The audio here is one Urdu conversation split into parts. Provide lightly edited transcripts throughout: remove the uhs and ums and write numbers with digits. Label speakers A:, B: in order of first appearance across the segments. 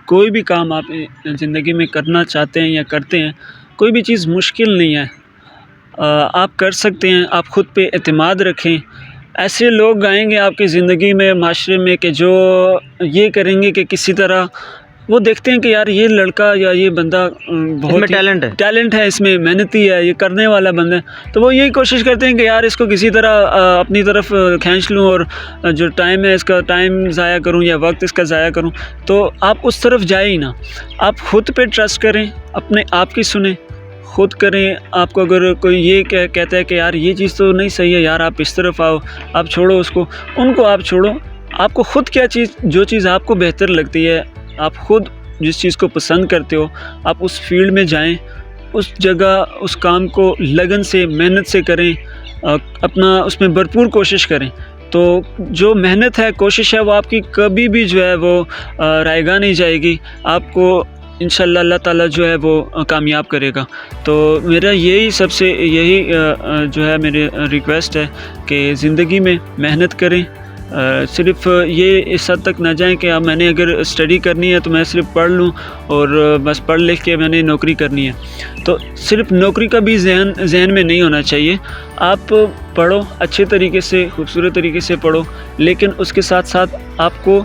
A: کوئی بھی کام آپ زندگی میں کرنا چاہتے ہیں یا کرتے ہیں، کوئی بھی چیز مشکل نہیں ہے، آپ کر سکتے ہیں۔ آپ خود پہ اعتماد رکھیں۔ ایسے لوگ آئیں گے آپ کی زندگی میں، معاشرے میں، کہ جو یہ کریں گے کہ کسی طرح وہ دیکھتے ہیں کہ یار یہ لڑکا یا یہ بندہ بہت ٹیلنٹ ہے، اس میں محنتی ہے، یہ کرنے والا بندہ ہے، تو وہ یہی کوشش کرتے ہیں کہ یار اس کو کسی طرح اپنی طرف کھینچ لوں، اور جو ٹائم ہے اس کا ٹائم ضائع کروں یا وقت اس کا ضائع کروں۔ تو آپ اس طرف جائیں ہی نہ، آپ خود پہ ٹرسٹ کریں، اپنے آپ کی سنیں، خود کریں۔ آپ کو اگر کوئی یہ کہتا ہے کہ یار یہ چیز تو نہیں صحیح ہے یار، آپ اس طرف آؤ، آپ چھوڑو اس کو، ان کو آپ چھوڑو۔ آپ کو خود جو چیز آپ کو بہتر لگتی ہے، آپ خود جس چیز کو پسند کرتے ہو، آپ اس فیلڈ میں جائیں، اس جگہ اس کام کو لگن سے، محنت سے کریں، اپنا اس میں بھرپور کوشش کریں۔ تو جو محنت ہے، کوشش ہے، وہ آپ کی کبھی بھی جو ہے وہ رائے گاہ نہیں جائے گی، آپ کو انشاءاللہ اللہ تعالیٰ جو ہے وہ کامیاب کرے گا۔ تو میرا یہی جو ہے میری ریکویسٹ ہے کہ زندگی میں محنت کریں۔ صرف یہ اس حد تک نہ جائیں کہ اب میں نے اگر اسٹڈی کرنی ہے تو میں صرف پڑھ لوں اور بس پڑھ لکھ کے میں نے نوکری کرنی ہے، تو صرف نوکری کا بھی ذہن میں نہیں ہونا چاہیے۔ آپ پڑھو، اچھے طریقے سے، خوبصورت طریقے سے پڑھو، لیکن اس کے ساتھ ساتھ آپ کو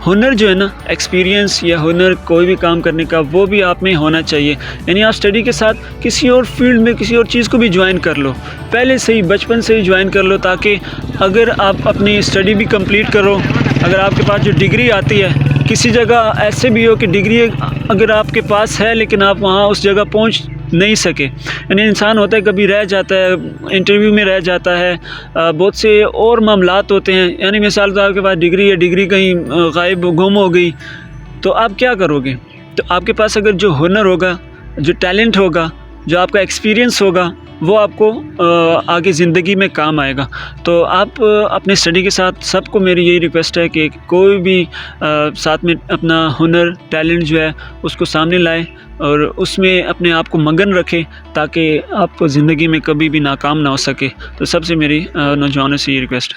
A: ہنر جو ہے نا، ایکسپیرینس یا ہنر کوئی بھی کام کرنے کا، وہ بھی آپ میں ہونا چاہیے۔ یعنی آپ اسٹڈی کے ساتھ کسی اور فیلڈ میں، کسی اور چیز کو بھی جوائن کر لو، پہلے سے ہی، بچپن سے ہی جوائن کر لو، تاکہ اگر آپ اپنی اسٹڈی بھی کمپلیٹ کرو، اگر آپ کے پاس جو ڈگری آتی ہے، کسی جگہ ایسے بھی ہو کہ ڈگری اگر آپ کے پاس ہے لیکن آپ وہاں اس جگہ پہنچ نہیں سکے، یعنی انسان ہوتا ہے کبھی رہ جاتا ہے، انٹرویو میں رہ جاتا ہے، بہت سے اور معاملات ہوتے ہیں، یعنی مثال تو آپ کے پاس ڈگری ہے، ڈگری کہیں غائب گم ہو گئی، تو آپ کیا کرو گے؟ تو آپ کے پاس اگر جو ہنر ہوگا، جو ٹیلنٹ ہوگا، جو آپ کا ایکسپیرینس ہوگا، وہ آپ کو آگے زندگی میں کام آئے گا۔ تو آپ اپنے اسٹڈی کے ساتھ، سب کو میری یہی ریکویسٹ ہے کہ کوئی بھی ساتھ میں اپنا ہنر، ٹیلنٹ جو ہے اس کو سامنے لائے اور اس میں اپنے آپ کو مگن رکھے، تاکہ آپ کو زندگی میں کبھی بھی ناکام نہ ہو سکے۔ تو سب سے میری نوجوانوں سے یہ ریکویسٹ ہے۔